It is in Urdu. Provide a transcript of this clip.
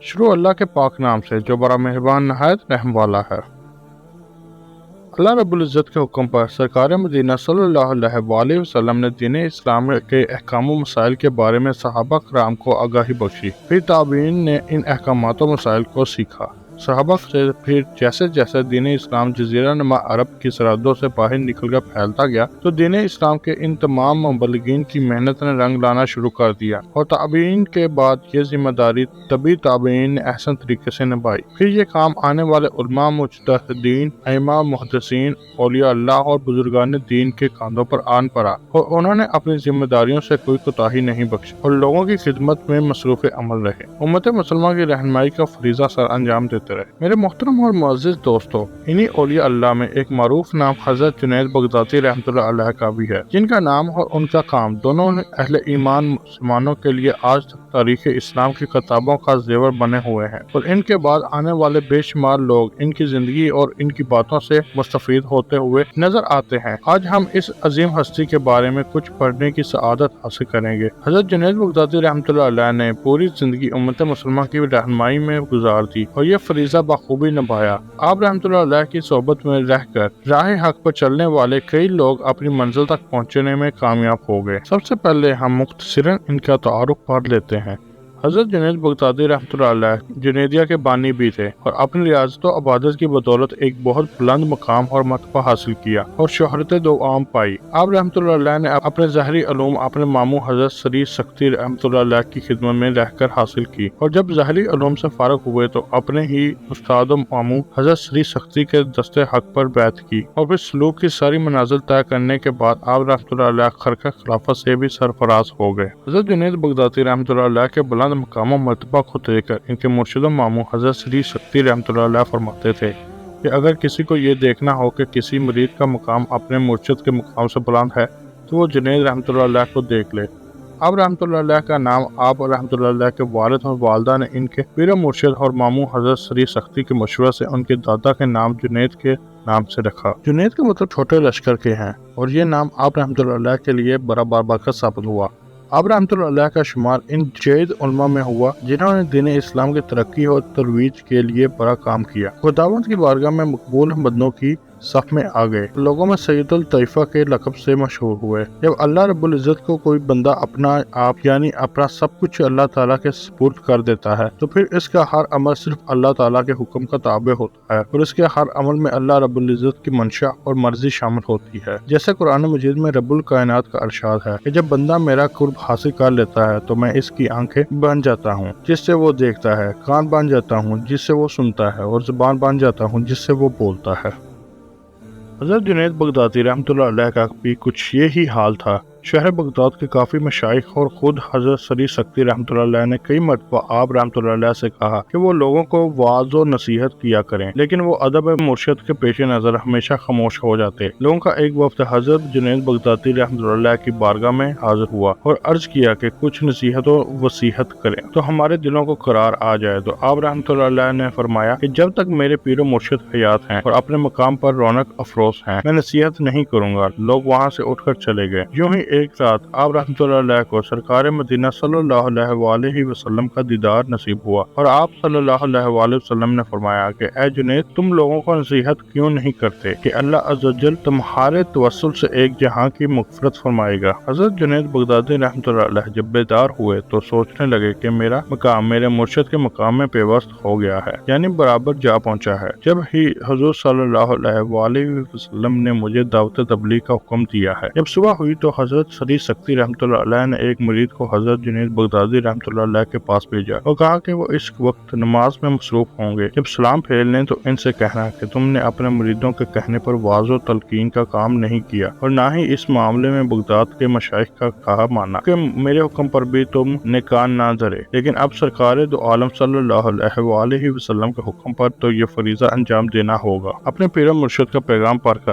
شروع اللہ کے پاک نام سے جو بڑا مہربان نہایت رحم والا ہے۔ اللہ رب العزت کے حکم پر سرکار مدینہ صلی اللہ علیہ وآلہ وسلم نے دین اسلام کے احکام و مسائل کے بارے میں صحابہ کرام کو آگاہی بخشی۔ پھر تابعین نے ان احکامات و مسائل کو سیکھا۔ صحابہ سے پھر جیسے جیسے دین اسلام جزیرہ نما عرب کی سرحدوں سے باہر نکل کر پھیلتا گیا تو دین اسلام کے ان تمام مبلغین کی محنت نے رنگ لانا شروع کر دیا، اور تابعین کے بعد یہ ذمہ داری طبی تابعین نے احسن طریقے سے نبھائی۔ پھر یہ کام آنے والے علماء، مجتہدین، ائمہ، محدثین، اولیاء اللہ اور بزرگان دین کے کاندھوں پر آن پڑا، اور انہوں نے اپنی ذمہ داریوں سے کوئی کوتاہی نہیں بخشی اور لوگوں کی خدمت میں مصروف عمل رہے، امت مسلمہ کی رہنمائی کا فریضہ سر انجام دیتے رہے۔ میرے محترم اور معزز دوستو، انہی اولیاء اللہ میں ایک معروف نام حضرت جنید بغدادی رحمۃ اللہ علیہ کا بھی ہے، جن کا نام اور ان کا کام دونوں اہل ایمان مسلمانوں کے لیے آج تک تاریخ اسلام کی کتابوں کا زیور بنے ہوئے ہیں، اور ان کے بعد آنے والے بے شمار لوگ ان کی زندگی اور ان کی باتوں سے مستفید ہوتے ہوئے نظر آتے ہیں۔ آج ہم اس عظیم ہستی کے بارے میں کچھ پڑھنے کی سعادت حاصل کریں گے۔ حضرت جنید بغدادی رحمۃ اللہ علیہ نے پوری زندگی امت مسلمہ کی رہنمائی میں گزار دی اور یہ فریضہ بخوبی نبھایا۔ آپ رحمۃ اللہ علیہ کی صحبت میں رہ کر راہ حق پر چلنے والے کئی لوگ اپنی منزل تک پہنچنے میں کامیاب ہو گئے۔ سب سے پہلے ہم مختصراً ان کا تعارف پڑھ لیتے ہیں۔ حضرت جنید بغدادی رحمۃ اللہ علیہ جنیدیہ کے بانی بھی تھے اور اپنی ریاضت و عبادت کی بدولت ایک بہت بلند مقام اور مرتبہ حاصل کیا اور شہرت دوام پائی۔ آپ رحمۃ اللہ علیہ نے اپنے ظاہری علوم اپنے ماموں حضرت سری سختی رحمۃ اللہ علیہ کی خدمت میں رہ کر حاصل کی، اور جب ظاہری علوم سے فارغ ہوئے تو اپنے ہی استاد و ماموں حضرت سری سختی کے دست حق پر بیعت کی، اور پھر سلوک کی ساری منازل طے کرنے کے بعد آپ رحمۃ اللہ علیہ خرقہ خلافت سے بھی سرفراز ہو گئے۔ حضرت جنید بغدادی رحمۃ اللہ علیہ کے بلند مقام و مرتبہ کو دیکھ کر ان کے مرشد و ماموں حضرت سری سختی رحمۃ اللہ علیہ فرماتے تھے کہ اگر کسی کو یہ دیکھنا ہو کہ کسی مرید کا مقام اپنے مرشد کے مقام سے بلند ہے تو وہ جنید رحمۃ اللہ علیہ کو دیکھ لے۔ آپ رحمۃ اللہ علیہ کا نام آپ رحمۃ اللہ علیہ کے والد اور والدہ نے ان کے پیر و مرشد اور ماموں حضرت سری سختی کے مشورے سے ان کے دادا کے نام جنید کے نام سے رکھا۔ جنید کا مطلب چھوٹے لشکر کے ہیں، اور یہ نام آپ رحمۃ اللہ علیہ کے لیے بڑا بابرکت ثابت ہوا۔ آپ رحمۃ اللہ علیہ کا شمار ان جید علماء میں ہوا جنہوں نے دین اسلام کی ترقی اور ترویج کے لیے بڑا کام کیا۔ خداوند کی بارگاہ میں مقبول بندوں کی صف میں آ گئے، لوگوں میں سید الطائفہ کے لقب سے مشہور ہوئے۔ جب اللہ رب العزت کو کوئی بندہ اپنا آپ یعنی اپنا سب کچھ اللہ تعالیٰ کے سپرد کر دیتا ہے تو پھر اس کا ہر عمل صرف اللہ تعالیٰ کے حکم کا تابع ہوتا ہے، اور اس کے ہر عمل میں اللہ رب العزت کی منشا اور مرضی شامل ہوتی ہے۔ جیسے قرآن مجید میں رب الکائنات کا ارشاد ہے کہ جب بندہ میرا قرب حاصل کر لیتا ہے تو میں اس کی آنکھیں بن جاتا ہوں جس سے وہ دیکھتا ہے، کان بن جاتا ہوں جس سے وہ سنتا ہے، اور زبان بن جاتا ہوں جس سے وہ بولتا ہے۔ حضرت جنید بغدادی رحمۃ اللہ علیہ کا بھی کچھ یہی حال تھا۔ شہر بغداد کے کافی مشائخ اور خود حضرت سری سختی رحمۃ اللہ علیہ نے کئی مرتبہ آپ رحمۃ اللہ علیہ سے کہا کہ وہ لوگوں کو وعظ و نصیحت کیا کریں، لیکن وہ ادب مرشد کے پیش نظر ہمیشہ خاموش ہو جاتے۔ لوگوں کا ایک وفد حضرت جنید بغدادی رحمۃ اللہ علیہ کی بارگاہ میں حاضر ہوا اور عرض کیا کہ کچھ نصیحت و وصیحت کریں تو ہمارے دلوں کو قرار آ جائے، تو آپ رحمۃ اللہ علیہ نے فرمایا کہ جب تک میرے پیر و مرشد حیات ہیں اور اپنے مقام پر رونق افروز ہیں میں نصیحت نہیں کروں گا۔ لوگ وہاں سے اٹھ کر چلے گئے۔ یوں ہی ایک رات آپ رحمۃ اللہ علیہ کو سرکار مدینہ صلی اللہ علیہ وآلہ وسلم کا دیدار نصیب ہوا، اور آپ صلی اللہ علیہ وآلہ وسلم نے فرمایا کہ اے جنید، تم لوگوں کو نصیحت کیوں نہیں کرتے کہ اللہ عز و جل تمہارے توسل سے ایک جہاں کی مغفرت فرمائے گا۔ حضرت جنید بغدادی رحمۃ اللہ علیہ جب بیدار ہوئے تو سوچنے لگے کہ میرا مقام میرے مرشد کے مقام میں پیوست ہو گیا ہے، یعنی برابر جا پہنچا ہے۔ جب ہی حضور صلی اللہ علیہ وآلہ وسلم نے مجھے دعوت تبلیغ کا حکم دیا ہے۔ جب صبح ہوئی تو حضرت سری سختی رحمۃ اللہ علیہ نے ایک مرید کو حضرت جنید بغدادی رحمۃ اللہ علیہ کے پاس بھیجا اور کہا کہ وہ اس وقت نماز میں مصروف ہوں گے، جب سلام پھیر لیں تو ان سے کہنا کہ تم نے اپنے مریدوں کے کہنے پر وعظ و تلقین کا کام نہیں کیا اور نہ ہی اس معاملے میں بغداد کے مشائخ کا کہا مانا کہ میرے حکم پر بھی تم نے کان نہ دھرے، لیکن اب سرکار دو عالم صلی اللہ علیہ وآلہ وسلم کے حکم پر تو یہ فریضہ انجام دینا ہوگا۔ اپنے پیر و مرشد کا پیغام پڑھ کر